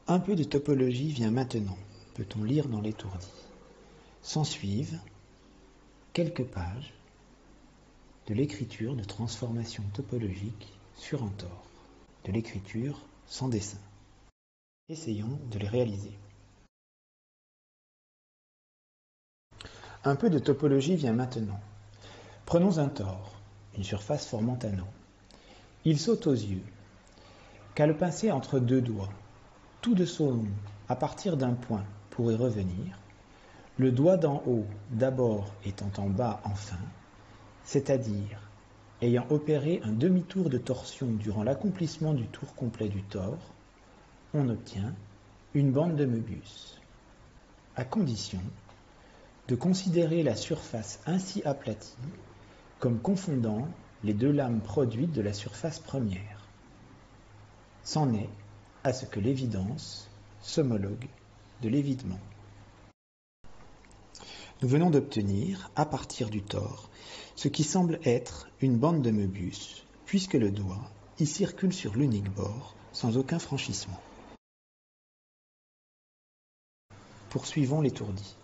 Un peu de topologie vient maintenant, peut-on lire dans l'étourdi. S'ensuivent quelques pages de l'écriture de transformation topologique sur un tore, de l'écriture sans dessin. Essayons de les réaliser. Un peu de topologie vient maintenant. Prenons un tore, une surface formant anneau. Il saute aux yeux. Qu'à le pincer entre deux doigts, tout de son long, à partir d'un point pour y revenir, le doigt d'en haut d'abord étant en bas enfin, c'est-à-dire ayant opéré un demi-tour de torsion durant l'accomplissement du tour complet du tore, on obtient une bande de Möbius, à condition de considérer la surface ainsi aplatie comme confondant les deux lames produites de la surface première. C'en est à ce que l'évidence s'homologue de l'évidement. Nous venons d'obtenir, à partir du tore, ce qui semble être une bande de Möbius, puisque le doigt y circule sur l'unique bord, sans aucun franchissement. Poursuivons l'étourdi.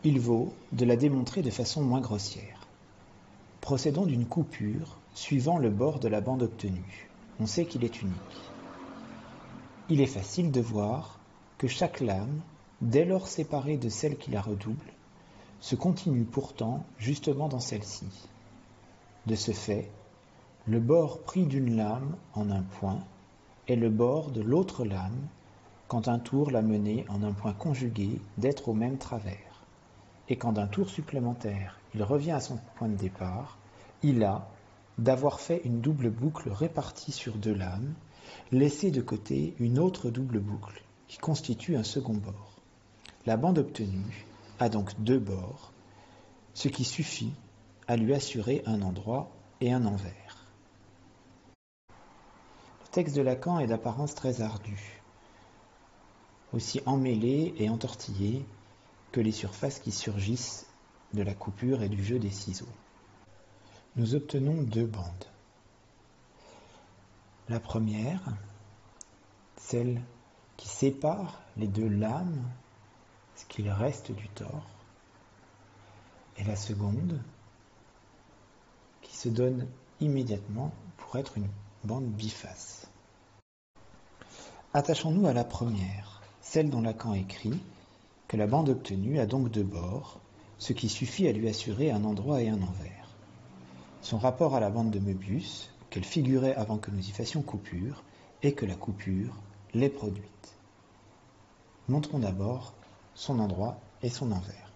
Il vaut de la démontrer de façon moins grossière. Procédons d'une coupure suivant le bord de la bande obtenue. On sait qu'il est unique. Il est facile de voir que chaque lame, dès lors séparée de celle qui la redouble, se continue pourtant justement dans celle-ci. De ce fait, le bord pris d'une lame en un point est le bord de l'autre lame quand un tour l'a mené en un point conjugué d'être au même travers. Et quand d'un tour supplémentaire il revient à son point de départ, il a, d'avoir fait une double boucle répartie sur deux lames, laissé de côté une autre double boucle qui constitue un second bord. La bande obtenue a donc deux bords, ce qui suffit à lui assurer un endroit et un envers. Le texte de Lacan est d'apparence très ardu, aussi emmêlé et entortillé que les surfaces qui surgissent de la coupure et du jeu des ciseaux. Nous obtenons deux bandes. La première, celle qui sépare les deux lames, ce qu'il reste du tore, et la seconde, qui se donne immédiatement pour être une bande biface. Attachons-nous à la première, celle dont Lacan écrit que la bande obtenue a donc deux bords, ce qui suffit à lui assurer un endroit et un envers. Son rapport à la bande de Möbius, qu'elle figurait avant que nous y fassions coupure, est que la coupure l'ait produite. Montrons d'abord son endroit et son envers.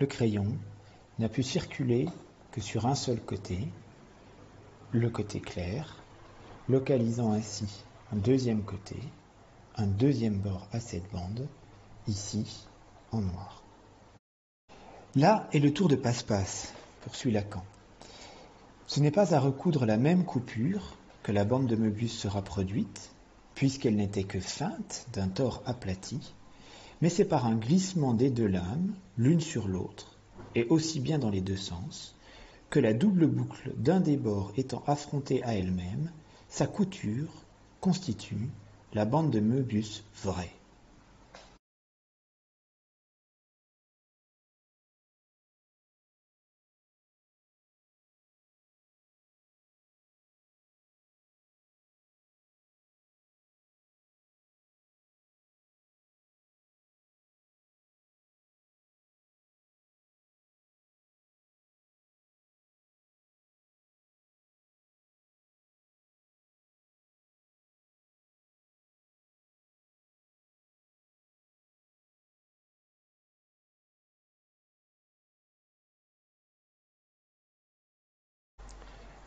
Le crayon n'a pu circuler que sur un seul côté, le côté clair, localisant ainsi un deuxième côté, un deuxième bord à cette bande, ici en noir. Là est le tour de passe-passe, poursuit Lacan. Ce n'est pas à recoudre la même coupure que la bande de Möbius sera produite, puisqu'elle n'était que feinte d'un tore aplati, mais c'est par un glissement des deux lames, l'une sur l'autre, et aussi bien dans les deux sens, que la double boucle d'un des bords étant affrontée à elle-même, sa couture constitue la bande de Möbius vraie.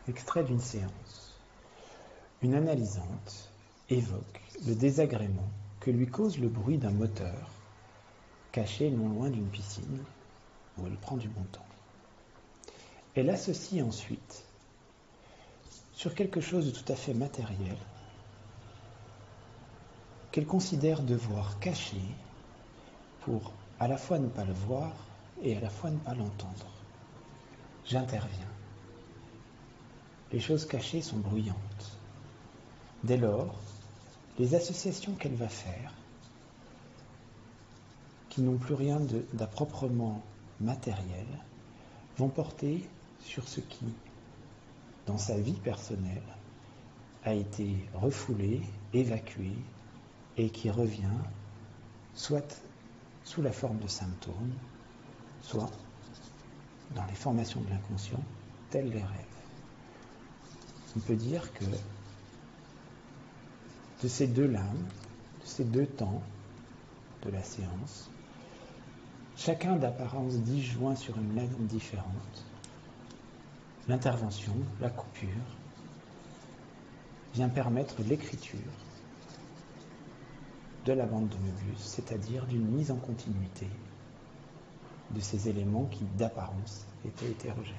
Extrait d'une séance. Une analysante évoque le désagrément que lui cause le bruit d'un moteur caché non loin d'une piscine où elle prend du bon temps. Elle associe ensuite, sur quelque chose de tout à fait matériel, qu'elle considère devoir cacher pour à la fois ne pas le voir et à la fois ne pas l'entendre. J'interviens. Les choses cachées sont bruyantes. Dès lors, les associations qu'elle va faire, qui n'ont plus rien d'approprement matériel, vont porter sur ce qui, dans sa vie personnelle, a été refoulé, évacué, et qui revient soit sous la forme de symptômes, soit dans les formations de l'inconscient, tels les rêves. On peut dire que de ces deux lames, de ces deux temps de la séance, chacun d'apparence disjoint sur une lame différente, l'intervention, la coupure, vient permettre l'écriture de la bande de Möbius, c'est-à-dire d'une mise en continuité de ces éléments qui, d'apparence, étaient hétérogènes.